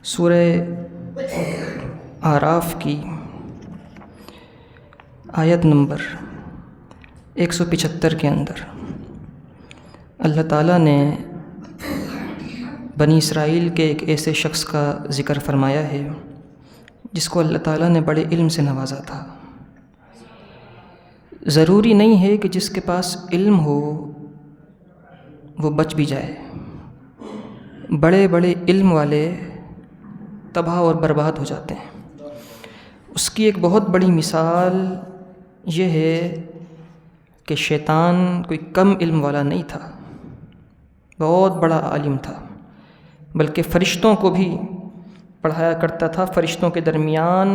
سورہ اعراف کی آیت نمبر 175 کے اندر اللہ تعالیٰ نے بنی اسرائیل کے ایک ایسے شخص کا ذکر فرمایا ہے جس کو اللہ تعالیٰ نے بڑے علم سے نوازا تھا۔ ضروری نہیں ہے کہ جس کے پاس علم ہو وہ بچ بھی جائے۔ بڑے بڑے علم والے تباہ اور برباد ہو جاتے ہیں۔ اس کی ایک بہت بڑی مثال یہ ہے کہ شیطان کوئی کم علم والا نہیں تھا، بہت بڑا عالم تھا، بلکہ فرشتوں کو بھی پڑھایا کرتا تھا، فرشتوں کے درمیان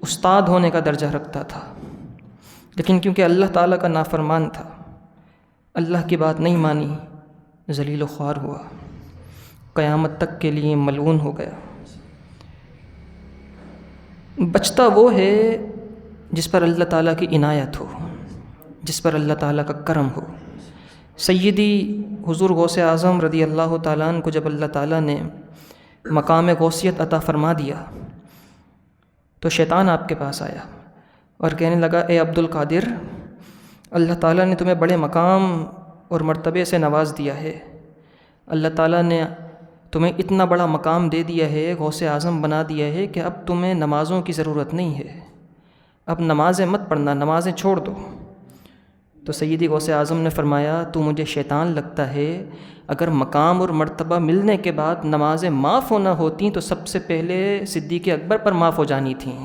استاد ہونے کا درجہ رکھتا تھا، لیکن کیونکہ اللہ تعالیٰ کا نافرمان تھا، اللہ کی بات نہیں مانی، ذلیل و خوار ہوا، قیامت تک کے لیے ملعون ہو گیا۔ بچتا وہ ہے جس پر اللہ تعالیٰ کی عنایت ہو، جس پر اللہ تعالیٰ کا کرم ہو۔ سیدی حضور غوث اعظم رضی اللہ تعالیٰ عنہ کو جب اللہ تعالیٰ نے مقام غوثیت عطا فرما دیا تو شیطان آپ کے پاس آیا اور کہنے لگا، اے عبد القادر، اللہ تعالیٰ نے تمہیں بڑے مقام اور مرتبے سے نواز دیا ہے، اللہ تعالیٰ نے تمہیں اتنا بڑا مقام دے دیا ہے، غوث اعظم بنا دیا ہے کہ اب تمہیں نمازوں کی ضرورت نہیں ہے، اب نمازیں مت پڑھنا، نمازیں چھوڑ دو۔ تو سیدی غوث اعظم نے فرمایا، تو مجھے شیطان لگتا ہے، اگر مقام اور مرتبہ ملنے کے بعد نمازیں معاف ہونا ہوتیں تو سب سے پہلے صدیق اکبر پر معاف ہو جانی تھیں،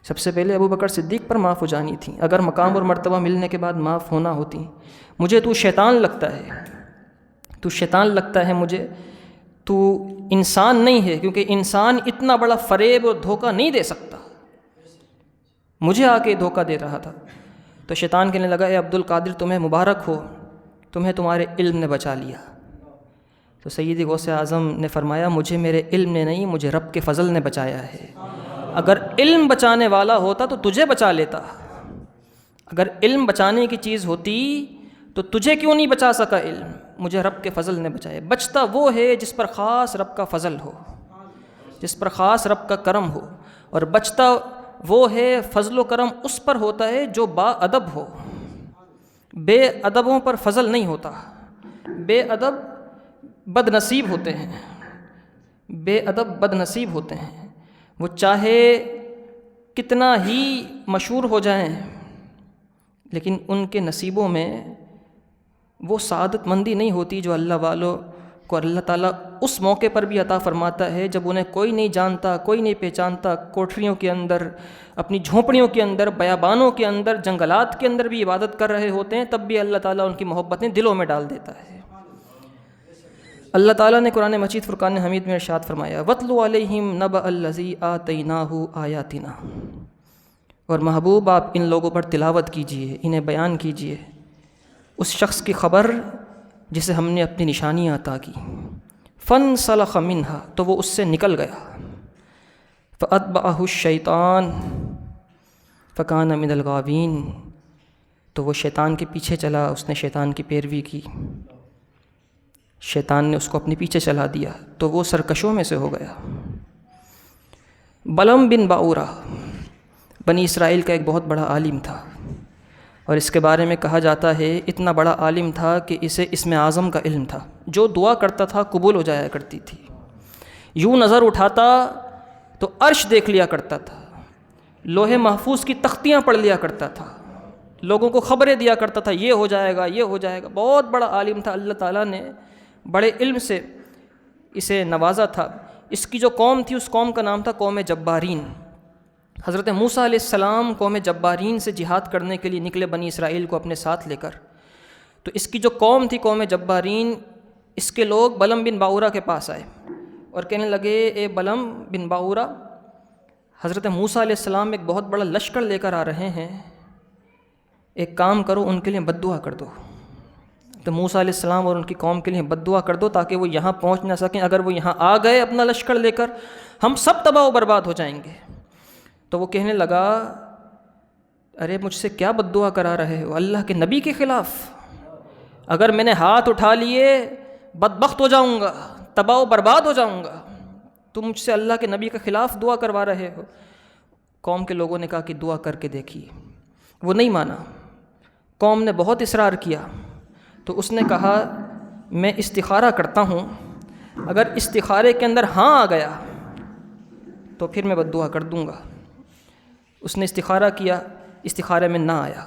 سب سے پہلے ابو بکر صدیق پر معاف ہو جانی تھیں، اگر مقام اور مرتبہ ملنے کے بعد معاف ہونا ہوتی۔ مجھے تو شیطان لگتا ہے، تو شیطان لگتا ہے مجھے، تو انسان نہیں ہے، کیونکہ انسان اتنا بڑا فریب اور دھوکہ نہیں دے سکتا، مجھے آ کے دھوکہ دے رہا تھا۔ تو شیطان کہنے لگا، اے عبد القادر، تمہیں مبارک ہو، تمہیں تمہارے علم نے بچا لیا۔ تو سیدی غوث اعظم نے فرمایا، مجھے میرے علم نے نہیں، مجھے رب کے فضل نے بچایا ہے۔ اگر علم بچانے والا ہوتا تو تجھے بچا لیتا، اگر علم بچانے کی چیز ہوتی تو تجھے کیوں نہیں بچا سکا علم؟ مجھے رب کے فضل نے بچایا۔ بچتا وہ ہے جس پر خاص رب کا فضل ہو، جس پر خاص رب کا کرم ہو، اور بچتا وہ ہے، فضل و کرم اس پر ہوتا ہے جو با ادب ہو۔ بے ادبوں پر فضل نہیں ہوتا، بے ادب بد نصیب ہوتے ہیں، بے ادب بد نصیب ہوتے ہیں، وہ چاہے کتنا ہی مشہور ہو جائیں لیکن ان کے نصیبوں میں وہ سعادت مندی نہیں ہوتی جو اللہ والوں کو اللہ تعالیٰ اس موقع پر بھی عطا فرماتا ہے جب انہیں کوئی نہیں جانتا، کوئی نہیں پہچانتا، کوٹھریوں کے اندر، اپنی جھونپڑیوں کے اندر، بیابانوں کے اندر، جنگلات کے اندر بھی عبادت کر رہے ہوتے ہیں، تب بھی اللہ تعالیٰ ان کی محبتیں دلوں میں ڈال دیتا ہے۔ اللہ تعالیٰ نے قرآن مجید فرقان حمید میں ارشاد فرمایا، وَاتْلُ عَلَيْهِمْ نَبَأَ الَّذِي آتَيْنَاهُ آيَاتِنَا، اور محبوب آپ ان لوگوں پر تلاوت کیجئے، انہیں بیان کیجئے اس شخص کی خبر جسے ہم نے اپنی نشانیاں عطا کی۔ فَانْسَلَخَ مِنْهَا، تو وہ اس سے نکل گیا۔ فَأَتْبَعَهُ الشَّيْطَانُ فَكَانَ مِنَ الْغَاوِينَ، تو وہ شیطان کے پیچھے چلا، اس نے شیطان کی پیروی کی، شیطان نے اس کو اپنے پیچھے چلا دیا تو وہ سرکشوں میں سے ہو گیا۔ بلعم بن باورہ بنی اسرائیل کا ایک بہت بڑا عالم تھا، اور اس کے بارے میں کہا جاتا ہے اتنا بڑا عالم تھا کہ اسے اسم اعظم کا علم تھا، جو دعا کرتا تھا قبول ہو جایا کرتی تھی۔ یوں نظر اٹھاتا تو عرش دیکھ لیا کرتا تھا، لوح محفوظ کی تختیاں پڑھ لیا کرتا تھا، لوگوں کو خبریں دیا کرتا تھا، یہ ہو جائے گا، یہ ہو جائے گا۔ بہت بڑا عالم تھا، اللہ تعالیٰ نے بڑے علم سے اسے نوازا تھا۔ اس کی جو قوم تھی اس قوم کا نام تھا قوم جبارین۔ حضرت موسیٰ علیہ السلام قوم جبارین سے جہاد کرنے کے لیے نکلے بنی اسرائیل کو اپنے ساتھ لے کر، تو اس کی جو قوم تھی قوم جبارین، اس کے لوگ بلعم بن باورہ کے پاس آئے اور کہنے لگے، اے بلعم بن باورہ، حضرت موسیٰ علیہ السلام ایک بہت بڑا لشکر لے کر آ رہے ہیں، ایک کام کرو، ان کے لیے بد دعا کر دو۔ تو موسیٰ علیہ السلام اور ان کی قوم کے لیے بد دعا کر دو تاکہ وہ یہاں پہنچ نہ سکیں، اگر وہ یہاں آ گئے اپنا لشکر لے کر ہم سب تباہ و برباد ہو جائیں گے۔ تو وہ کہنے لگا، ارے مجھ سے کیا بد دعا کرا رہے ہو، اللہ کے نبی کے خلاف، اگر میں نے ہاتھ اٹھا لیے بدبخت ہو جاؤں گا، تباہ و برباد ہو جاؤں گا، تم مجھ سے اللہ کے نبی کے خلاف دعا کروا رہے ہو۔ قوم کے لوگوں نے کہا کہ دعا کر کے دیکھیے، وہ نہیں مانا۔ قوم نے بہت اصرار کیا تو اس نے کہا میں استخارہ کرتا ہوں، اگر استخارے کے اندر ہاں آ گیا تو پھر میں بد دعا کر دوں گا۔ اس نے استخارہ کیا، استخارے میں نہ آیا۔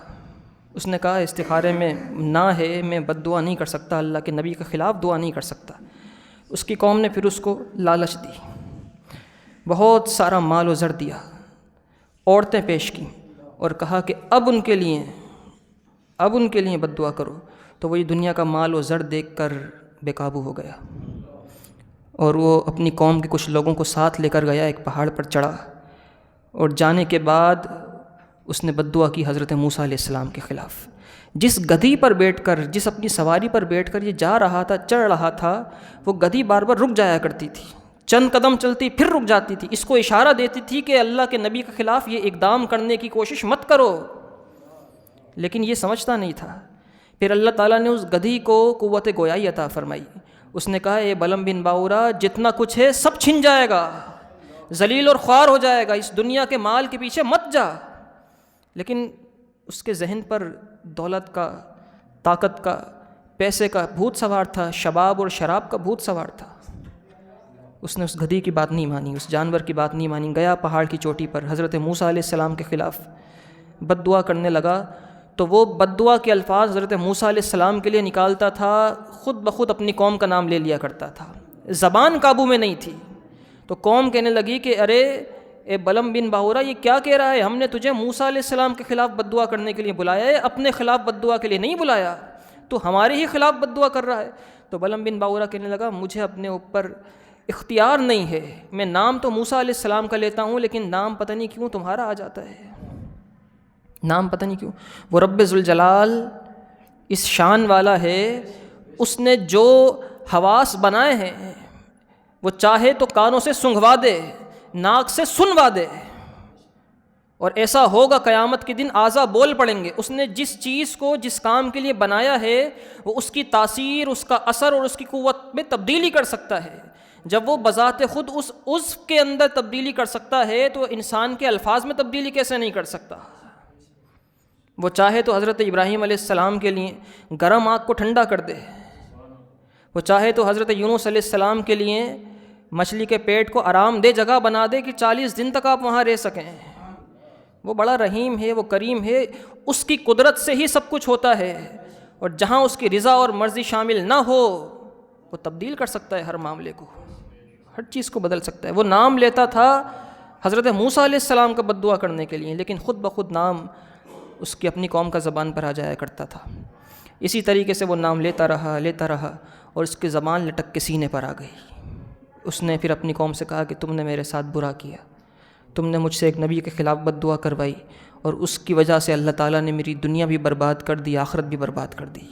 اس نے کہا استخارے میں نہ ہے، میں بد دعا نہیں کر سکتا، اللہ کے نبی کے خلاف دعا نہیں کر سکتا۔ اس کی قوم نے پھر اس کو لالچ دی، بہت سارا مال و زر دیا، عورتیں پیش کیں اور کہا کہ اب ان کے لیے بد دعا کرو۔ تو وہ یہ دنیا کا مال و زر دیکھ کر بے قابو ہو گیا، اور وہ اپنی قوم کے کچھ لوگوں کو ساتھ لے کر گیا، ایک پہاڑ پر چڑھا، اور جانے کے بعد اس نے بد دعا کی حضرت موسیٰ علیہ السلام کے خلاف۔ جس گدھی پر بیٹھ کر، جس اپنی سواری پر بیٹھ کر یہ جا رہا تھا، چڑھ رہا تھا، وہ گدھی بار بار رک جایا کرتی تھی، چند قدم چلتی پھر رک جاتی تھی، اس کو اشارہ دیتی تھی کہ اللہ کے نبی کے خلاف یہ اقدام کرنے کی کوشش مت کرو، لیکن یہ سمجھتا نہیں تھا۔ پھر اللہ تعالیٰ نے اس گدھی کو قوت گویائی عطا فرمائی۔ اس نے کہا اے بلم بن باورا، جتنا کچھ ہے سب چھن جائے گا، ذلیل اور خوار ہو جائے گا، اس دنیا کے مال کے پیچھے مت جا۔ لیکن اس کے ذہن پر دولت کا، طاقت کا، پیسے کا بھوت سوار تھا، شباب اور شراب کا بھوت سوار تھا۔ اس نے اس گدھی کی بات نہیں مانی، اس جانور کی بات نہیں مانی، گیا پہاڑ کی چوٹی پر حضرت موسیٰ علیہ السلام کے خلاف بد دعا کرنے لگا۔ تو وہ بد دعا کے الفاظ حضرت موسیٰ علیہ السلام کے لیے نکالتا تھا، خود بخود اپنی قوم کا نام لے لیا کرتا تھا، زبان قابو میں نہیں تھی۔ تو قوم کہنے لگی کہ ارے اے بلم بن باورا، یہ کیا کہہ رہا ہے؟ ہم نے تجھے موسیٰ علیہ السلام کے خلاف بد دعا کرنے کے لیے بلایا ہے، اپنے خلاف بد دعا کے لیے نہیں بلایا، تو ہمارے ہی خلاف بد دعا کر رہا ہے۔ تو بلم بن باورا کہنے لگا مجھے اپنے اوپر اختیار نہیں ہے، میں نام تو موسیٰ علیہ السلام کا لیتا ہوں، لیکن نام پتہ نہیں کیوں تمہارا آ جاتا ہے، نام پتہ نہیں کیوں۔ وہ رب ذوالجلال اس شان والا ہے، اس نے جو حواس بنائے ہیں وہ چاہے تو کانوں سے سنگھوا دے، ناک سے سنوا دے، اور ایسا ہوگا قیامت کے دن اعضا بول پڑیں گے۔ اس نے جس چیز کو جس کام کے لیے بنایا ہے وہ اس کی تاثیر، اس کا اثر اور اس کی قوت میں تبدیلی کر سکتا ہے۔ جب وہ بذات خود اس عضو کے اندر تبدیلی کر سکتا ہے تو انسان کے الفاظ میں تبدیلی کیسے نہیں کر سکتا؟ وہ چاہے تو حضرت ابراہیم علیہ السلام کے لیے گرم آگ کو ٹھنڈا کر دے، وہ چاہے تو حضرت یونس علیہ السلام کے لیے مچھلی کے پیٹ کو آرام دہ جگہ بنا دے کہ 40 دن تک آپ وہاں رہ سکیں۔ وہ بڑا رحیم ہے، وہ کریم ہے، اس کی قدرت سے ہی سب کچھ ہوتا ہے، اور جہاں اس کی رضا اور مرضی شامل نہ ہو وہ تبدیل کر سکتا ہے ہر معاملے کو، ہر چیز کو بدل سکتا ہے۔ وہ نام لیتا تھا حضرت موسیٰ علیہ السلام کا بد دعا کرنے کے لیے، لیکن خود بخود نام اس کی اپنی قوم کا زبان پر آ جایا کرتا تھا۔ اسی طریقے سے وہ نام لیتا رہا اور اس کی زبان لٹک کے سینے پر آ گئی۔ اس نے پھر اپنی قوم سے کہا کہ تم نے میرے ساتھ برا کیا، تم نے مجھ سے ایک نبی کے خلاف بد دعا کروائی، اور اس کی وجہ سے اللہ تعالیٰ نے میری دنیا بھی برباد کر دی، آخرت بھی برباد کر دی۔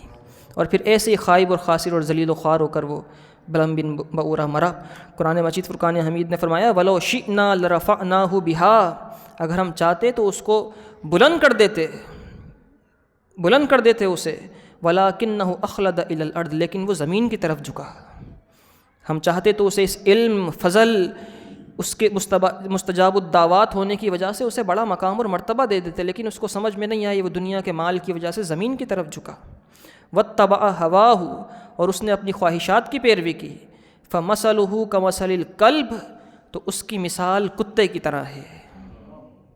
اور پھر ایسے ہی خائب اور خاسر اور ذلیل و خوار ہو کر وہ بلم بن باورا مرا۔ قرآن مجید فرقان حمید نے فرمایا وَلَوْ شِئْنَا لَرَفَعْنَاهُ بِهَا، اگر ہم چاہتے تو اس کو بلند کر دیتے اسے، وَلَكِنَّهُ أَخْلَدَ إِلَى الْأَرْضِ، لیکن وہ زمین کی طرف جھکا۔ ہم چاہتے تو اسے اس علم، فضل، اس کے مستجاب الدعوات ہونے کی وجہ سے اسے بڑا مقام اور مرتبہ دے دیتے، لیکن اس کو سمجھ میں نہیں آئی، وہ دنیا کے مال کی وجہ سے زمین کی طرف جھکا۔ وَاتَّبَعَ هَوَاهُ، اور اس نے اپنی خواہشات کی پیروی کی۔ فَمَثَلُهُ كَمَثَلِ الْكَلْبِ، تو اس کی مثال کتے کی طرح ہے۔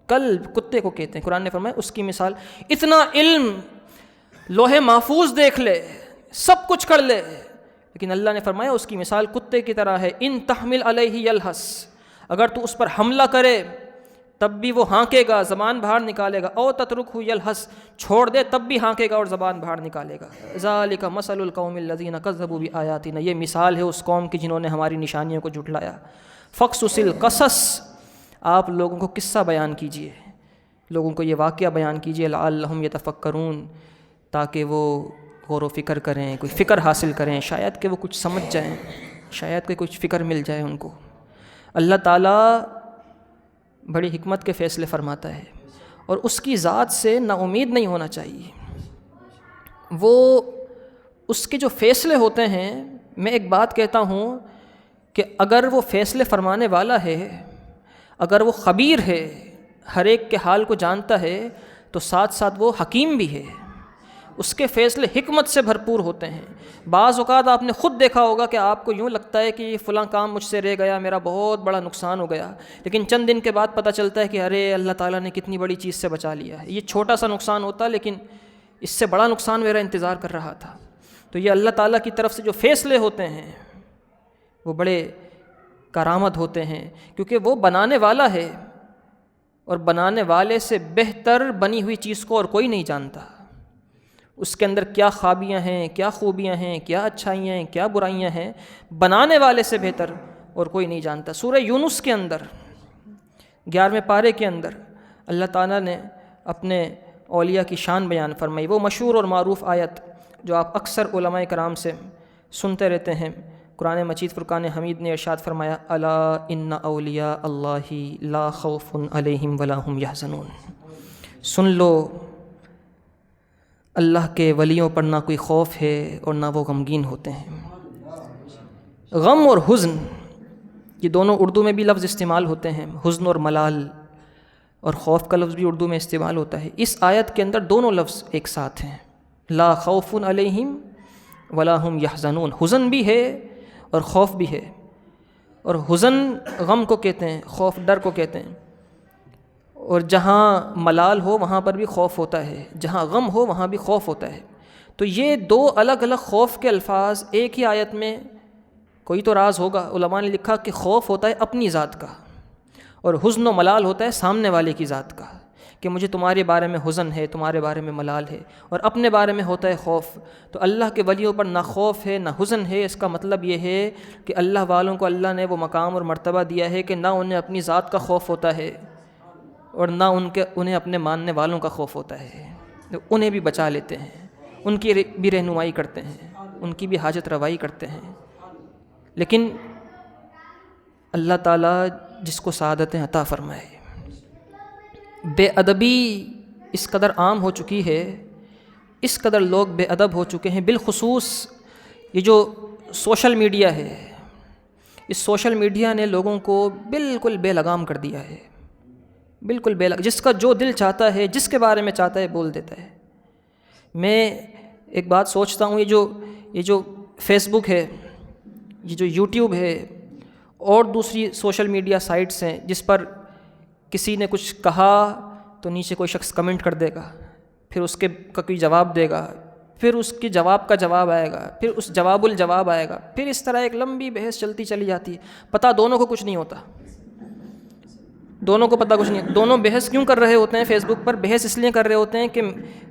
کلب کتے کو کہتے ہیں، قرآن نے فرمایا اس کی مثال، اتنا علم، لوح محفوظ دیکھ لے، سب کچھ کر لے، لیکن اللہ نے فرمایا اس کی مثال کتے کی طرح ہے۔ ان تحمل علیہ یلہس، اگر تو اس پر حملہ کرے تب بھی وہ ہانکے گا، زبان باہر نکالے گا، او تترکہ یلہس، چھوڑ دے تب بھی ہانکے گا اور زبان باہر نکالے گا۔ ذالک مثل القوم الذین کذبوا بآیاتنا، یہ مثال ہے اس قوم کی جنہوں نے ہماری نشانیوں کو جھٹلایا۔ فقصص القصص، آپ لوگوں کو قصہ بیان کیجئے، لوگوں کو یہ واقعہ بیان کیجئے، لعلہم یتفکرون، تاکہ وہ غور و فکر کریں، کوئی فکر حاصل کریں، شاید کہ وہ کچھ سمجھ جائیں، شاید کہ کچھ فکر مل جائے ان کو۔ اللہ تعالیٰ بڑی حکمت کے فیصلے فرماتا ہے، اور اس کی ذات سے نا امید نہیں ہونا چاہیے۔ وہ اس کے جو فیصلے ہوتے ہیں، میں ایک بات کہتا ہوں کہ اگر وہ فیصلے فرمانے والا ہے، اگر وہ خبیر ہے، ہر ایک کے حال کو جانتا ہے، تو ساتھ ساتھ وہ حکیم بھی ہے، اس کے فیصلے حکمت سے بھرپور ہوتے ہیں۔ بعض اوقات آپ نے خود دیکھا ہوگا کہ آپ کو یوں لگتا ہے کہ یہ فلاں کام مجھ سے رہ گیا، میرا بہت بڑا نقصان ہو گیا، لیکن چند دن کے بعد پتہ چلتا ہے کہ ارے اللہ تعالیٰ نے کتنی بڑی چیز سے بچا لیا ہے، یہ چھوٹا سا نقصان ہوتا لیکن اس سے بڑا نقصان میرا انتظار کر رہا تھا۔ تو یہ اللہ تعالیٰ کی طرف سے جو فیصلے ہوتے ہیں وہ بڑے کارآمد ہوتے ہیں، کیونکہ وہ بنانے والا ہے، اور بنانے والے سے بہتر بنی ہوئی چیز کو اور کوئی نہیں جانتا۔ اس کے اندر کیا خابیاں ہیں، کیا خوبیاں ہیں، کیا اچھائیاں ہیں، کیا برائیاں ہیں، بنانے والے سے بہتر اور کوئی نہیں جانتا۔ سورہ یونس کے اندر 11ویں پارے کے اندر اللہ تعالیٰ نے اپنے اولیاء کی شان بیان فرمائی، وہ مشہور اور معروف آیت جو آپ اکثر علماء کرام سے سنتے رہتے ہیں۔ قرآن مجید فرقان حمید نے ارشاد فرمایا، الا ان اولیاء اللہ لا خوف علیہم ولا ہم یحزنون، سن لو اللہ کے ولیوں پر نہ کوئی خوف ہے اور نہ وہ غمگین ہوتے ہیں۔ غم اور حزن یہ دونوں اردو میں بھی لفظ استعمال ہوتے ہیں، حزن اور ملال، اور خوف کا لفظ بھی اردو میں استعمال ہوتا ہے۔ اس آیت کے اندر دونوں لفظ ایک ساتھ ہیں، لا خوف علیہم ولا ہم یحزنون، حزن بھی ہے اور خوف بھی ہے، اور حزن غم کو کہتے ہیں، خوف ڈر کو کہتے ہیں، اور جہاں ملال ہو وہاں پر بھی خوف ہوتا ہے، جہاں غم ہو وہاں بھی خوف ہوتا ہے۔ تو یہ دو الگ الگ خوف کے الفاظ ایک ہی آیت میں، کوئی تو راز ہوگا۔ علماء نے لکھا کہ خوف ہوتا ہے اپنی ذات کا، اور حزن و ملال ہوتا ہے سامنے والے کی ذات کا، کہ مجھے تمہارے بارے میں حزن ہے، تمہارے بارے میں ملال ہے، اور اپنے بارے میں ہوتا ہے خوف۔ تو اللہ کے ولیوں پر نہ خوف ہے نہ حزن ہے، اس کا مطلب یہ ہے کہ اللہ والوں کو اللہ نے وہ مقام اور مرتبہ دیا ہے کہ نہ انہیں اپنی ذات کا خوف ہوتا ہے اور نہ انہیں اپنے ماننے والوں کا خوف ہوتا ہے، تو انہیں بھی بچا لیتے ہیں، ان کی بھی رہنمائی کرتے ہیں، ان کی بھی حاجت روائی کرتے ہیں۔ لیکن اللہ تعالیٰ جس کو سعادتیں عطا فرمائے، بے ادبی اس قدر عام ہو چکی ہے، اس قدر لوگ بے ادب ہو چکے ہیں، بالخصوص یہ جو سوشل میڈیا ہے، اس سوشل میڈیا نے لوگوں کو بالکل بے لگام کر دیا ہے، بالکل بے لگام، جس کا جو دل چاہتا ہے، جس کے بارے میں چاہتا ہے بول دیتا ہے۔ میں ایک بات سوچتا ہوں، یہ جو فیس بک ہے، یہ جو یوٹیوب ہے، اور دوسری سوشل میڈیا سائٹس ہیں جس پر کسی نے کچھ کہا تو نیچے کوئی شخص کمنٹ کر دے گا، پھر اس کا کوئی جواب دے گا، پھر اس کے جواب کا جواب آئے گا، پھر اس جواب الجواب آئے گا، پھر اس طرح ایک لمبی بحث چلتی چلی جاتی ہے۔ پتہ دونوں کو کچھ نہیں ہوتا، دونوں کو پتہ کچھ نہیں۔ دونوں بحث کیوں کر رہے ہوتے ہیں فیس بک پر؟ بحث اس لیے کر رہے ہوتے ہیں کہ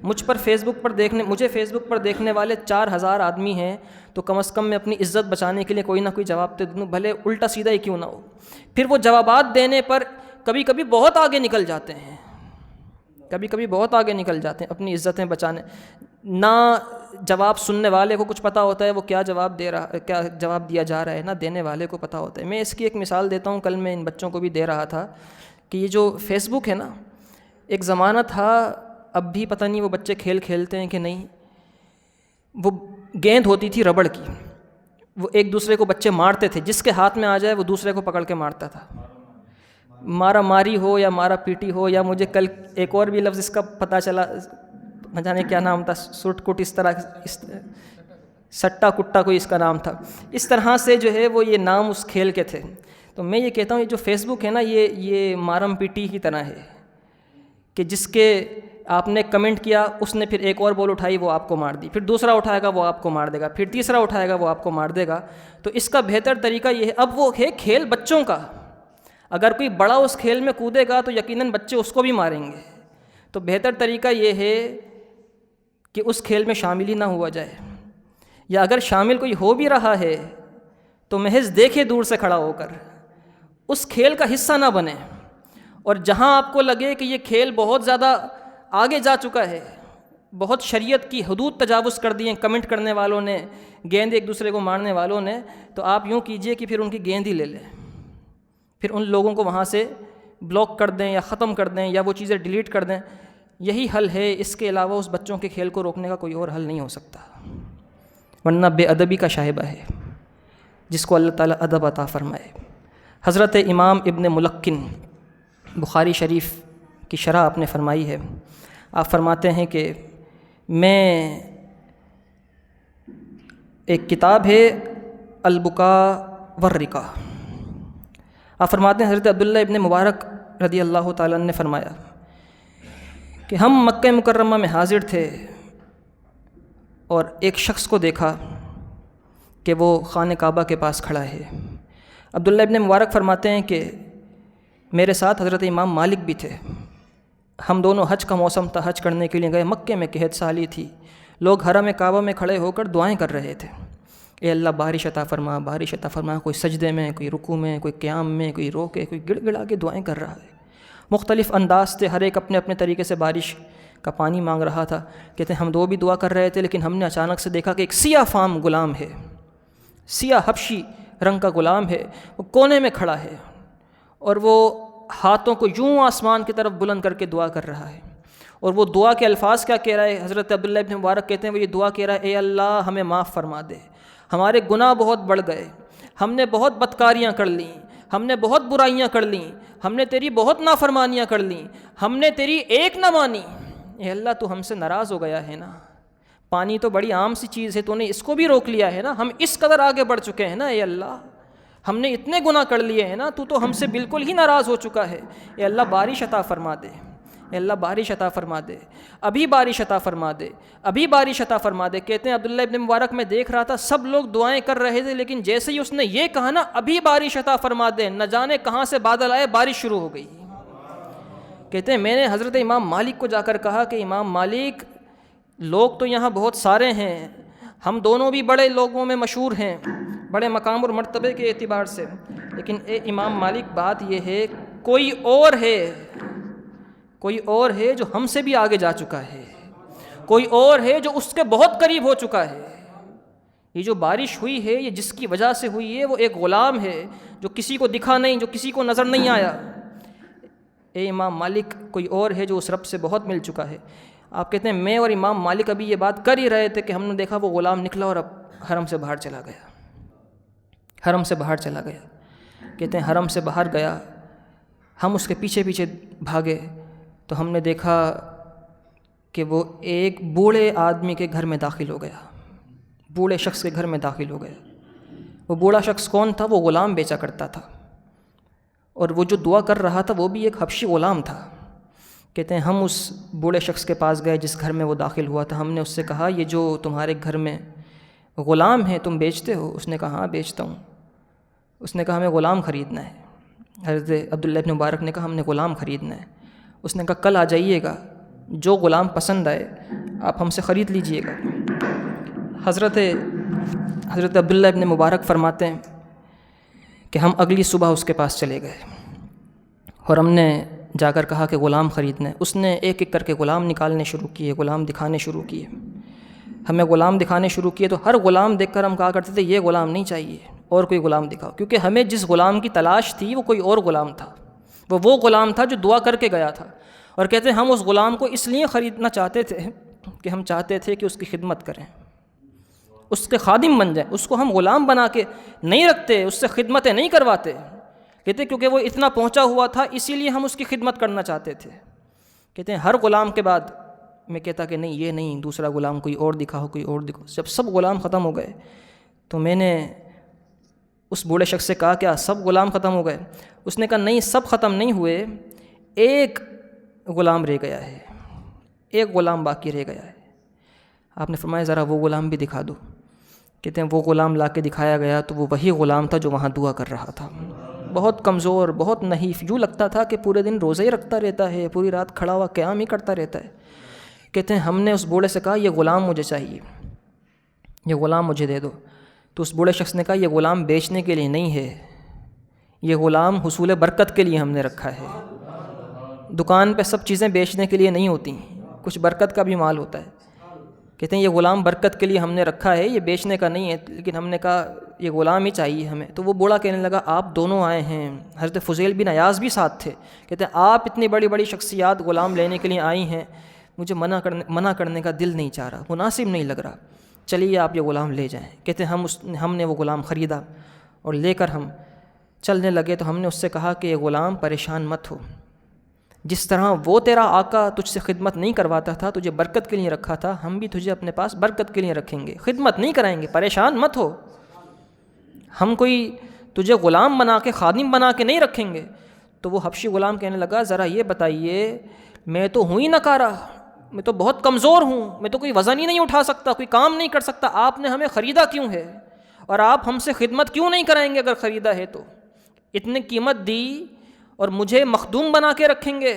مجھے فیس بک پر دیکھنے والے 4000 آدمی ہیں، تو کم از کم میں اپنی عزت بچانے کے لیے کوئی نہ کوئی جواب تو دوں، بھلے الٹا سیدھا ہی کیوں نہ ہو۔ پھر وہ جوابات دینے پر کبھی کبھی بہت آگے نکل جاتے ہیں، بہت آگے نکل جاتے ہیں اپنی عزتیں بچانے۔ نہ جواب سننے والے کو کچھ پتہ ہوتا ہے وہ کیا جواب دیا جا رہا ہے، نہ دینے والے کو پتہ ہوتا ہے۔ میں اس کی ایک مثال دیتا ہوں، کل میں ان بچوں کو بھی دے رہا تھا کہ یہ جو فیس بک ہے نا، ایک زمانہ تھا، اب بھی پتہ نہیں وہ بچے کھیلتے ہیں کہ نہیں، وہ گیند ہوتی تھی ربڑ کی، وہ ایک دوسرے کو بچے مارتے تھے، جس کے ہاتھ میں آ جائے وہ دوسرے کو پکڑ کے مارتا تھا۔ مارا ماری ہو یا مارا پیٹی ہو، یا مجھے کل ایک اور بھی لفظ اس کا پتہ چلا، نہ جانے کیا نام تھا، سٹ کٹ، اس طرح سٹا کٹا کوئی اس کا نام تھا۔ اس طرح سے جو ہے وہ یہ نام اس کھیل کے تھے۔ تو میں یہ کہتا ہوں، یہ جو فیس بک ہے نا، یہ مارم پیٹی کی طرح ہے کہ جس کے آپ نے کمنٹ کیا، اس نے پھر ایک اور بال اٹھائی، وہ آپ کو مار دی، پھر دوسرا اٹھائے گا وہ آپ کو مار دے گا، پھر تیسرا اٹھائے گا وہ آپ کو مار دے گا۔ تو اس کا بہتر طریقہ یہ ہے، اب وہ ہے کھیل بچوں کا، اگر کوئی بڑا اس کھیل میں کودے گا تو یقیناً بچے اس کو بھی ماریں گے۔ تو بہتر طریقہ یہ ہے کہ اس کھیل میں شامل ہی نہ ہوا جائے، یا اگر شامل کوئی ہو بھی رہا ہے تو محض دیکھے دور سے کھڑا ہو کر، اس کھیل کا حصہ نہ بنے۔ اور جہاں آپ کو لگے کہ یہ کھیل بہت زیادہ آگے جا چکا ہے، بہت شریعت کی حدود تجاوز کر دی ہیں کمنٹ کرنے والوں نے، گیند ایک دوسرے کو مارنے والوں نے، تو آپ یوں کیجئے کہ پھر ان کی گیند ہی لے لیں، پھر ان لوگوں کو وہاں سے بلاک کر دیں یا ختم کر دیں یا وہ چیزیں ڈیلیٹ کر دیں۔ یہی حل ہے، اس کے علاوہ اس بچوں کے کھیل کو روکنے کا کوئی اور حل نہیں ہو سکتا۔ ورنہ بے ادبی کا شائبہ ہے، جس کو اللہ تعالیٰ ادب عطا فرمائے۔ حضرت امام ابن ملقن بخاری شریف کی شرح آپ نے فرمائی ہے، آپ فرماتے ہیں کہ میں ایک کتاب ہے البکاء والرقا، آپ فرماتے ہیں حضرت عبداللہ ابن مبارک رضی اللہ تعالیٰ عنہ نے فرمایا کہ ہم مکہ مکرمہ میں حاضر تھے اور ایک شخص کو دیکھا کہ وہ خانہ کعبہ کے پاس کھڑا ہے۔ عبداللہ ابن مبارک فرماتے ہیں کہ میرے ساتھ حضرت امام مالک بھی تھے، ہم دونوں حج کا موسم تھا، حج کرنے کے لیے گئے، مکے میں قحط سالی تھی، لوگ حرم کعبہ میں کھڑے ہو کر دعائیں کر رہے تھے، اے اللہ بارش عطا فرما، بارش عطا فرما، کوئی سجدے میں، کوئی رکوع میں، کوئی قیام میں، کوئی رو کے، کوئی گڑ گڑا کے دعائیں کر رہا ہے، مختلف انداز تھے، ہر ایک اپنے اپنے طریقے سے بارش کا پانی مانگ رہا تھا۔ کہتے ہیں ہم دو بھی دعا کر رہے تھے، لیکن ہم نے اچانک سے دیکھا کہ ایک سیاہ فام غلام ہے، سیاہ حبشی رنگ کا غلام ہے، وہ کونے میں کھڑا ہے اور وہ ہاتھوں کو یوں آسمان کی طرف بلند کر کے دعا کر رہا ہے، اور وہ دعا کے الفاظ کیا کہہ رہا ہے؟ حضرت عبداللہ ابن مبارک کہتے ہیں وہ یہ دعا کہہ رہا ہے، اے اللہ ہمیں معاف فرما دے، ہمارے گناہ بہت بڑھ گئے، ہم نے بہت بدکاریاں کر لیں، ہم نے بہت برائیاں کر لیں، ہم نے تیری بہت نافرمانیاں کر لیں، ہم نے تیری ایک نہ مانی، اے اللہ تو ہم سے ناراض ہو گیا ہے نا، پانی تو بڑی عام سی چیز ہے، تو نے اس کو بھی روک لیا ہے نا، ہم اس قدر آگے بڑھ چکے ہیں نا، اے اللہ ہم نے اتنے گناہ کر لیے ہیں نا، تو ہم سے بالکل ہی ناراض ہو چکا ہے، اے اللہ بارش عطا فرما دے، اے اللہ بارش عطا فرما دے، ابھی بارش عطا فرما دے، ابھی بارش عطا فرما دے۔ کہتے ہیں عبداللہ ابن مبارک میں دیکھ رہا تھا سب لوگ دعائیں کر رہے تھے، لیکن جیسے ہی اس نے یہ کہا نا ابھی بارش عطا فرما دے، نہ جانے کہاں سے بادل آئے، بارش شروع ہو گئی۔ کہتے ہیں میں نے حضرت امام مالک کو جا کر کہا کہ امام مالک، لوگ تو یہاں بہت سارے ہیں، ہم دونوں بھی بڑے لوگوں میں مشہور ہیں، بڑے مقام اور مرتبے کے اعتبار سے، لیکن اے امام مالک بات یہ ہے کوئی اور ہے جو ہم سے بھی آگے جا چکا ہے، کوئی اور ہے جو اس کے بہت قریب ہو چکا ہے، یہ جو بارش ہوئی ہے یہ جس کی وجہ سے ہوئی ہے وہ ایک غلام ہے جو کسی کو دکھا نہیں، جو کسی کو نظر نہیں آیا، اے امام مالک کوئی اور ہے جو اس رب سے بہت مل چکا ہے۔ آپ کہتے ہیں میں اور امام مالک ابھی یہ بات کر ہی رہے تھے کہ ہم نے دیکھا وہ غلام نکلا اور اب حرم سے باہر چلا گیا، حرم سے باہر چلا گیا۔ کہتے ہیں حرم سے باہر گیا، ہم اس کے پیچھے پیچھے بھاگے تو ہم نے دیکھا کہ وہ ایک بوڑھے آدمی کے گھر میں داخل ہو گیا، بوڑھے شخص کے گھر میں داخل ہو گیا۔ وہ بوڑھا شخص کون تھا؟ وہ غلام بیچا کرتا تھا، اور وہ جو دعا کر رہا تھا وہ بھی ایک حبشی غلام تھا۔ کہتے ہیں ہم اس بوڑھے شخص کے پاس گئے جس گھر میں وہ داخل ہوا تھا، ہم نے اس سے کہا یہ جو تمہارے گھر میں غلام ہے تم بیچتے ہو؟ اس نے کہا ہاں بیچتا ہوں۔ اس نے کہا ہمیں غلام خریدنا ہے۔ حضرت عبداللہ ابن مبارک نے کہا ہم نے غلام خریدنا ہے۔ اس نے کہا کل آ جائیے گا، جو غلام پسند آئے آپ ہم سے خرید لیجئے گا۔ حضرت عبداللہ ابن مبارک فرماتے ہیں کہ ہم اگلی صبح اس کے پاس چلے گئے اور ہم نے جا کر کہا کہ غلام خریدنا ہے۔ اس نے ایک ایک کر کے غلام نکالنے شروع کیے، غلام دکھانے شروع کیے، ہمیں غلام دکھانے شروع کیے، تو ہر غلام دیکھ کر ہم کہا کرتے تھے یہ غلام نہیں چاہیے، اور کوئی غلام دکھاؤ، کیونکہ ہمیں جس غلام کی تلاش تھی وہ کوئی اور غلام تھا، وہ غلام تھا جو دعا کر کے گیا تھا۔ اور کہتے ہیں ہم اس غلام کو اس لیے خریدنا چاہتے تھے کہ ہم چاہتے تھے کہ اس کی خدمت کریں، اس کے خادم بن جائیں، اس کو ہم غلام بنا کے نہیں رکھتے، اس سے خدمتیں نہیں کرواتے۔ کہتے ہیں کیونکہ وہ اتنا پہنچا ہوا تھا اسی لیے ہم اس کی خدمت کرنا چاہتے تھے۔ کہتے ہیں ہر غلام کے بعد میں کہتا کہ نہیں یہ نہیں، دوسرا غلام کوئی اور دکھاؤ، کوئی اور دکھاؤ۔ جب سب غلام ختم ہو گئے تو میں نے اس بوڑھے شخص سے کہا کیا سب غلام ختم ہو گئے؟ اس نے کہا نہیں سب ختم نہیں ہوئے، ایک غلام رہ گیا ہے، ایک غلام باقی رہ گیا ہے۔ آپ نے فرمایا ذرا وہ غلام بھی دکھا دو۔ کہتے ہیں وہ غلام لا کے دکھایا گیا تو وہ وہی غلام تھا جو وہاں دعا کر رہا تھا، بہت کمزور، بہت نحیف، یوں لگتا تھا کہ پورے دن روزے ہی رکھتا رہتا ہے، پوری رات کھڑا ہوا قیام ہی کرتا رہتا ہے۔ کہتے ہیں ہم نے اس بوڑھے سے کہا یہ غلام مجھے چاہیے، یہ غلام مجھے دے دو۔ تو اس بوڑھے شخص نے کہا یہ غلام بیچنے کے لیے نہیں ہے، یہ غلام حصول برکت کے لیے ہم نے رکھا ہے۔ دکان پہ سب چیزیں بیچنے کے لیے نہیں ہوتی، کچھ برکت کا بھی مال ہوتا ہے۔ کہتے ہیں یہ غلام برکت کے لیے ہم نے رکھا ہے، یہ بیچنے کا نہیں ہے۔ لیکن ہم نے کہا یہ غلام ہی چاہیے ہمیں۔ تو وہ بوڑھا کہنے لگا آپ دونوں آئے ہیں، حضرت فضیل بن عیاض بھی ساتھ تھے۔ کہتے ہیں آپ اتنی بڑی بڑی شخصیات غلام لینے کے لیے آئی ہیں، مجھے منع کرنے کا دل نہیں چاہ رہا، مناسب نہیں لگ رہا۔ چلیے آپ یہ غلام لے جائیں۔ کہتے ہیں ہم نے وہ غلام خریدا اور لے کر ہم چلنے لگے تو ہم نے اس سے کہا کہ یہ غلام پریشان مت ہو، جس طرح وہ تیرا آقا تجھ سے خدمت نہیں کرواتا تھا، تجھے برکت کے لیے رکھا تھا، ہم بھی تجھے اپنے پاس برکت کے لیے رکھیں گے، خدمت نہیں کرائیں گے، پریشان مت ہو، ہم کوئی تجھے غلام بنا کے خادم بنا کے نہیں رکھیں گے۔ تو وہ حبشی غلام کہنے لگا ذرا یہ بتائیے، میں تو ہوں ہی نکارا، میں تو بہت کمزور ہوں، میں تو کوئی وزن ہی نہیں اٹھا سکتا، کوئی کام نہیں کر سکتا، آپ نے ہمیں خریدا کیوں ہے اور آپ ہم سے خدمت کیوں نہیں کرائیں گے؟ اگر خریدا ہے تو اتنی قیمت دی اور مجھے مخدوم بنا کے رکھیں گے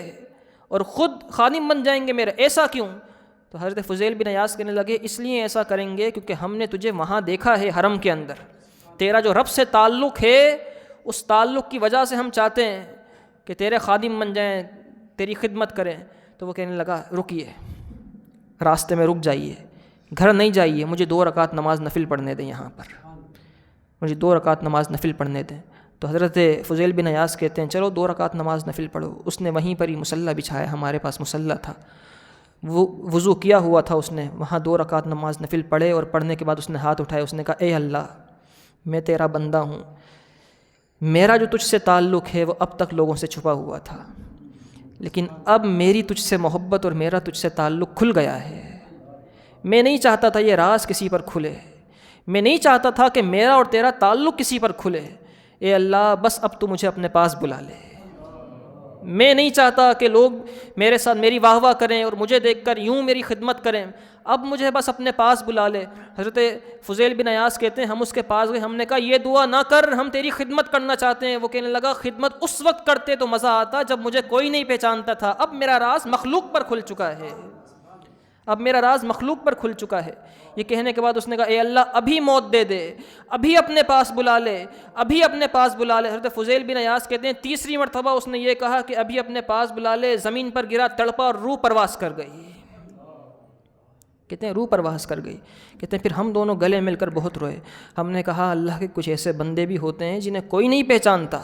اور خود خادم بن جائیں گے میرا، ایسا کیوں؟ تو حضرت فضیل بن عیاض کہنے لگے اس لیے ایسا کریں گے کیونکہ ہم نے تجھے وہاں دیکھا ہے حرم کے اندر، تیرا جو رب سے تعلق ہے اس تعلق کی وجہ سے ہم چاہتے ہیں کہ تیرے خادم بن جائیں، تیری خدمت کریں۔ تو وہ کہنے لگا رکیے، راستے میں رک جائیے، گھر نہیں جائیے، مجھے 2 رکعت نماز نفل پڑھنے دیں، یہاں پر مجھے 2 رکعت نماز نفل پڑھنے دیں۔ تو حضرت فضیل بن عیاض کہتے ہیں چلو 2 رکعت نماز نفل پڑھو۔ اس نے وہیں پر ہی مصلی بچھایا، ہمارے پاس مصلی تھا، وہ وضو کیا ہوا تھا، اس نے وہاں 2 رکعت نماز نفل پڑھے اور پڑھنے کے بعد اس نے ہاتھ اٹھائے، اس نے کہا اے اللہ میں تیرا بندہ ہوں، میرا جو تجھ سے تعلق ہے وہ اب تک لوگوں سے چھپا ہوا تھا، لیکن اب میری تجھ سے محبت اور میرا تجھ سے تعلق کھل گیا ہے، میں نہیں چاہتا تھا یہ راز کسی پر کھلے، میں نہیں چاہتا تھا کہ میرا اور تیرا تعلق کسی پر کھلے، اے اللہ بس اب تو مجھے اپنے پاس بلا لے، میں نہیں چاہتا کہ لوگ میرے ساتھ میری واہ واہ کریں اور مجھے دیکھ کر یوں میری خدمت کریں، اب مجھے بس اپنے پاس بلا لے۔ حضرت فضیل بن عیاض کہتے ہیں ہم اس کے پاس گئے، ہم نے کہا یہ دعا نہ کر، ہم تیری خدمت کرنا چاہتے ہیں۔ وہ کہنے لگا خدمت اس وقت کرتے تو مزہ آتا جب مجھے کوئی نہیں پہچانتا تھا، اب میرا راز مخلوق پر کھل چکا ہے، اب میرا راز مخلوق پر کھل چکا ہے۔ یہ کہنے کے بعد اس نے کہا اے اللہ ابھی موت دے دے، ابھی اپنے پاس بلا لے، ابھی اپنے پاس بلا لے۔ حضرت فضیل بن عیاض کہتے ہیں تیسری مرتبہ اس نے یہ کہا کہ ابھی اپنے پاس بلا لے، زمین پر گرا، تڑپا اور روح پرواز کر گئی۔ کہتے ہیں روح پرواز کر گئی۔ کہتے ہیں پھر ہم دونوں گلے مل کر بہت روئے، ہم نے کہا اللہ کے کچھ ایسے بندے بھی ہوتے ہیں جنہیں کوئی نہیں پہچانتا،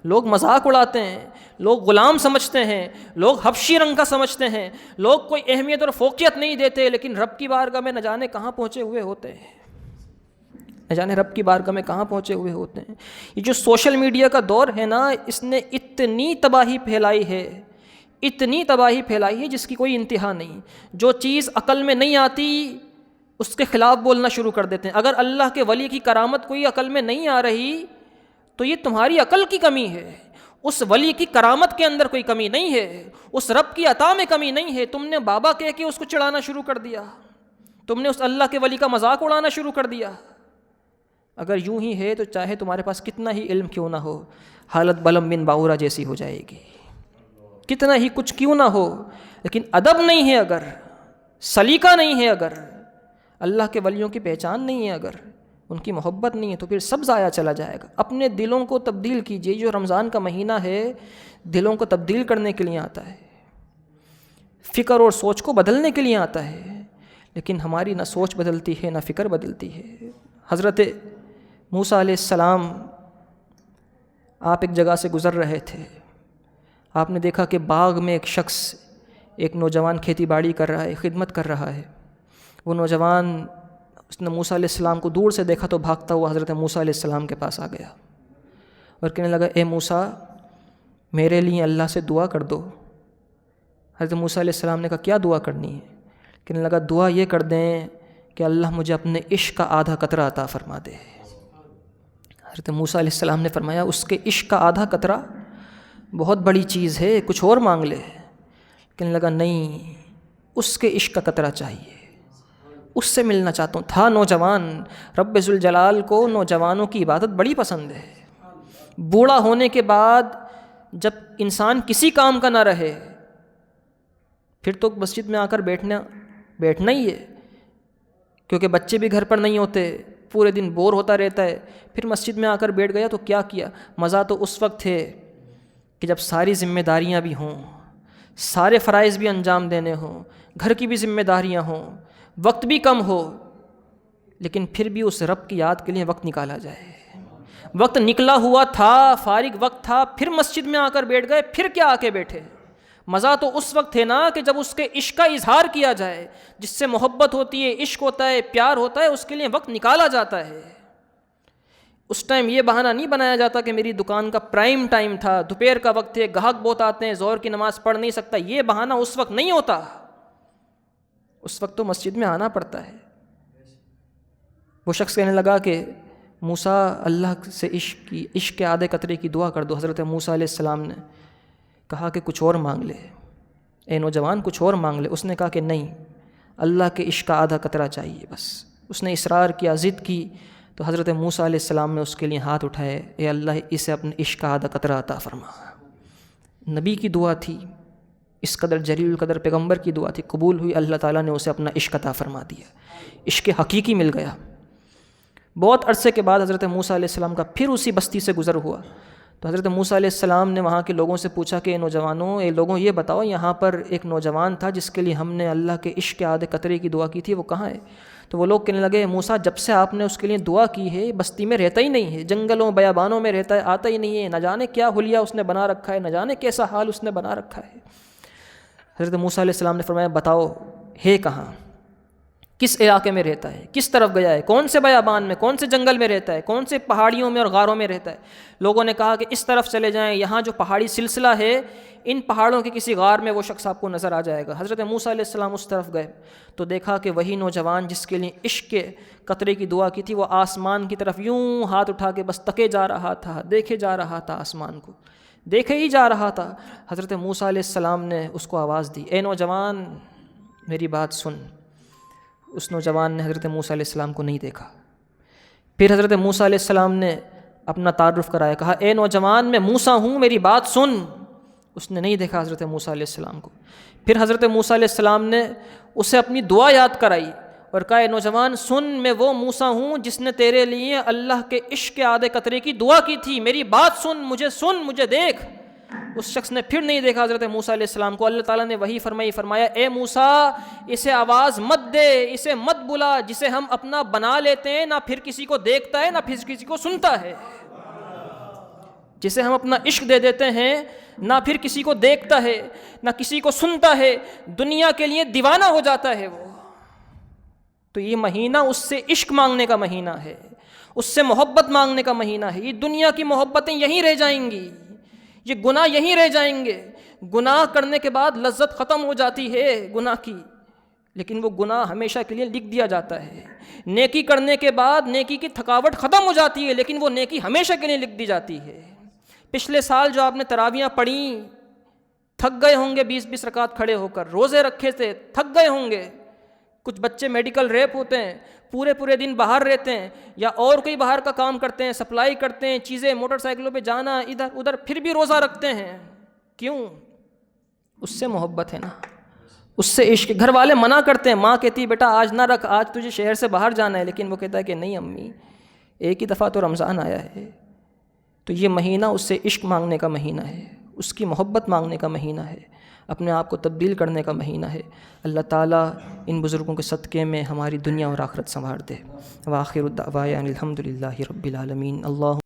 لوگ مذاق اڑاتے ہیں، لوگ غلام سمجھتے ہیں، لوگ حبشی رنگ کا سمجھتے ہیں، لوگ کوئی اہمیت اور فوقیت نہیں دیتے، لیکن رب کی بارگاہ میں نہ جانے کہاں پہنچے ہوئے ہوتے ہیں، نہ جانے رب کی بارگاہ میں کہاں پہنچے ہوئے ہوتے ہیں۔ یہ جو سوشل میڈیا کا دور ہے نا، اس نے اتنی تباہی پھیلائی ہے، اتنی تباہی پھیلائی ہے جس کی کوئی انتہا نہیں۔ جو چیز عقل میں نہیں آتی اس کے خلاف بولنا شروع کر دیتے ہیں۔ اگر اللہ کے ولی کی کرامت کوئی عقل میں نہیں آ رہی تو یہ تمہاری عقل کی کمی ہے، اس ولی کی کرامت کے اندر کوئی کمی نہیں ہے، اس رب کی عطا میں کمی نہیں ہے۔ تم نے بابا کہہ کے اس کو چڑھانا شروع کر دیا، تم نے اس اللہ کے ولی کا مذاق اڑانا شروع کر دیا۔ اگر یوں ہی ہے تو چاہے تمہارے پاس کتنا ہی علم کیوں نہ ہو، حالت بلم بن باورا جیسی ہو جائے گی، کتنا ہی کچھ کیوں نہ ہو، لیکن ادب نہیں ہے، اگر سلیقہ نہیں ہے، اگر اللہ کے ولیوں کی پہچان نہیں ہے، اگر ان کی محبت نہیں ہے تو پھر سب ضائع چلا جائے گا۔ اپنے دلوں کو تبدیل کیجیے، جو رمضان کا مہینہ ہے دلوں کو تبدیل کرنے کے لیے آتا ہے، فکر اور سوچ کو بدلنے کے لیے آتا ہے، لیکن ہماری نہ سوچ بدلتی ہے نہ فکر بدلتی ہے۔ حضرت موسیٰ علیہ السلام آپ ایک جگہ سے گزر رہے تھے، آپ نے دیکھا کہ باغ میں ایک شخص، ایک نوجوان کھیتی باڑی کر رہا ہے، خدمت کر رہا ہے۔ وہ نوجوان اس نے موسیٰ علیہ السلام کو دور سے دیکھا تو بھاگتا ہوا حضرت موسیٰ علیہ السلام کے پاس آ گیا اور کہنے لگا اے موسیٰ میرے لیے اللہ سے دعا کر دو۔ حضرت موسیٰ علیہ السلام نے کہا کیا دعا کرنی ہے؟ کہنے لگا دعا یہ کر دیں کہ اللہ مجھے اپنے عشق کا آدھا قطرہ عطا فرما دے۔ حضرت موسیٰ علیہ السلام نے فرمایا اس کے عشق کا آدھا قطرہ بہت بڑی چیز ہے، کچھ اور مانگ لے۔ کہنے لگا نہیں، اس کے عشق کا قطرہ چاہیے، اس سے ملنا چاہتا ہوں۔ تھا نوجوان، رب ذوالجلال کو نوجوانوں کی عبادت بڑی پسند ہے۔ بوڑھا ہونے کے بعد جب انسان کسی کام کا نہ رہے پھر تو مسجد میں آ کر بیٹھنا ہی ہے، کیونکہ بچے بھی گھر پر نہیں ہوتے، پورے دن بور ہوتا رہتا ہے۔ پھر مسجد میں آ کر بیٹھ گیا تو کیا کیا؟ مزہ تو اس وقت ہے کہ جب ساری ذمہ داریاں بھی ہوں، سارے فرائض بھی انجام دینے ہوں، گھر کی بھی ذمہ داریاں ہوں، وقت بھی کم ہو، لیکن پھر بھی اس رب کی یاد کے لیے وقت نکالا جائے۔ وقت نکلا ہوا تھا، فارغ وقت تھا، پھر مسجد میں آ کر بیٹھ گئے، پھر کیا آ کے بیٹھے؟ مزہ تو اس وقت ہے نا کہ جب اس کے عشق کا اظہار کیا جائے، جس سے محبت ہوتی ہے، عشق ہوتا ہے، پیار ہوتا ہے، اس کے لیے وقت نکالا جاتا ہے۔ اس ٹائم یہ بہانہ نہیں بنایا جاتا کہ میری دکان کا پرائم ٹائم تھا، دوپہر کا وقت ہے، گاہک بہت آتے ہیں، ظہر کی نماز پڑھ نہیں سکتا، یہ بہانہ اس وقت نہیں ہوتا۔ اس وقت تو مسجد میں آنا پڑتا ہے۔ وہ شخص کہنے لگا کہ موسیٰ اللہ سے عشق کے آدھے قطرے کی دعا کر دو۔ حضرت موسیٰ علیہ السلام نے کہا کہ کچھ اور مانگ لے، اے نوجوان کچھ اور مانگ لے۔ اس نے کہا کہ نہیں، اللہ کے عشق کا آدھا قطرہ چاہیے بس۔ اس نے اصرار کیا، ضد کی، تو حضرت موسیٰ علیہ السلام نے اس کے لیے ہاتھ اٹھائے، اے اللہ اسے اپنے عشق کا آدھا قطرہ عطا فرما۔ نبی کی دعا تھی، اس قدر جلیل القدر پیغمبر کی دعا تھی، قبول ہوئی، اللہ تعالیٰ نے اسے اپنا عشق عطا فرما دیا، عشق حقیقی مل گیا۔ بہت عرصے کے بعد حضرت موسیٰ علیہ السلام کا پھر اسی بستی سے گزر ہوا، تو حضرت موسیٰ علیہ السلام نے وہاں کے لوگوں سے پوچھا کہ نوجوانوں، اے لوگوں یہ بتاؤ، یہاں پر ایک نوجوان تھا جس کے لیے ہم نے اللہ کے عشق کے آدھے قطرے کی دعا کی تھی، وہ کہاں ہے؟ تو وہ لوگ کہنے لگے، موسیٰ جب سے آپ نے اس کے لیے دعا کی ہے بستی میں رہتا ہی نہیں ہے، جنگلوں بیابانوں میں رہتا ہے، آتا ہی نہیں ہے، نہ جانے کیا حلیہ اس نے بنا رکھا ہے، نہ جانے کیسا حال اس نے بنا رکھا ہے۔ حضرت موسیٰ علیہ السلام نے فرمایا، بتاؤ ہے کہاں، کس علاقے میں رہتا ہے، کس طرف گیا ہے، کون سے بیابان میں، کون سے جنگل میں رہتا ہے، کون سے پہاڑیوں میں اور غاروں میں رہتا ہے؟ لوگوں نے کہا کہ اس طرف چلے جائیں، یہاں جو پہاڑی سلسلہ ہے ان پہاڑوں کے کسی غار میں وہ شخص آپ کو نظر آ جائے گا۔ حضرت موسیٰ علیہ السلام اس طرف گئے تو دیکھا کہ وہی نوجوان جس کے لیے عشق کے قطرے کی دعا کی تھی، وہ آسمان کی طرف یوں ہاتھ اٹھا کے بس تکے جا رہا تھا، دیکھے جا رہا تھا، آسمان کو دیکھے ہی جا رہا تھا۔ حضرت موسیٰ علیہ السلام نے اس کو آواز دی، اے نوجوان میری بات سن۔ اس نوجوان نے حضرت موسیٰ علیہ السلام کو نہیں دیکھا۔ پھر حضرت موسیٰ علیہ السلام نے اپنا تعارف کرایا، کہا، اے نوجوان میں موسیٰ ہوں، میری بات سن۔ اس نے نہیں دیکھا حضرت موسیٰ علیہ السلام کو۔ پھر حضرت موسیٰ علیہ السلام نے اسے اپنی دعا یاد کرائی اور کہا، اے نوجوان سن، میں وہ موسیٰ ہوں جس نے تیرے لیے اللہ کے عشق کے آدھے قطرے کی دعا کی تھی، میری بات سن، مجھے دیکھ۔ اس شخص نے پھر نہیں دیکھا حضرت موسیٰ علیہ السلام کو۔ اللہ تعالیٰ نے وہی فرمایا، اے موسیٰ اسے آواز مت دے، اسے مت بلا، جسے ہم اپنا بنا لیتے ہیں نہ پھر کسی کو دیکھتا ہے نہ پھر کسی کو سنتا ہے، جسے ہم اپنا عشق دے دیتے ہیں نہ پھر کسی کو دیکھتا ہے نہ کسی کو سنتا ہے، دنیا کے لیے دیوانہ ہو جاتا ہے وہ۔ تو یہ مہینہ اس سے عشق مانگنے کا مہینہ ہے، اس سے محبت مانگنے کا مہینہ ہے۔ یہ دنیا کی محبتیں یہیں رہ جائیں گی، یہ گناہ یہیں رہ جائیں گے۔ گناہ کرنے کے بعد لذت ختم ہو جاتی ہے گناہ کی، لیکن وہ گناہ ہمیشہ کے لیے لکھ دیا جاتا ہے۔ نیکی کرنے کے بعد نیکی کی تھکاوٹ ختم ہو جاتی ہے، لیکن وہ نیکی ہمیشہ کے لیے لکھ دی جاتی ہے۔ پچھلے سال جو آپ نے تراویحاں پڑھیں، تھک گئے ہوں گے 20-20 رکعت کھڑے ہو کر، روزے رکھے تھے، تھک گئے ہوں گے۔ کچھ بچے میڈیکل ریپ ہوتے ہیں، پورے دن باہر رہتے ہیں، یا اور کوئی باہر کا کام کرتے ہیں، سپلائی کرتے ہیں، چیزیں موٹر سائیکلوں پہ جانا ادھر ادھر، پھر بھی روزہ رکھتے ہیں۔ کیوں؟ اس سے محبت ہے نا، اس سے عشق۔ گھر والے منع کرتے ہیں، ماں کہتی ہے بیٹا آج نہ رکھ، آج تجھے شہر سے باہر جانا ہے، لیکن وہ کہتا ہے کہ نہیں امی، ایک ہی دفعہ تو رمضان آیا ہے۔ تو یہ مہینہ اس سے عشق مانگنے کا مہینہ ہے، اس کی محبت مانگنے کا مہینہ ہے، اپنے آپ کو تبدیل کرنے کا مہینہ ہے۔ اللہ تعالیٰ ان بزرگوں کے صدقے میں ہماری دنیا اور آخرت سنوار دے۔ وآخر الدعوانا الحمد للہ رب العالمین۔ اللہ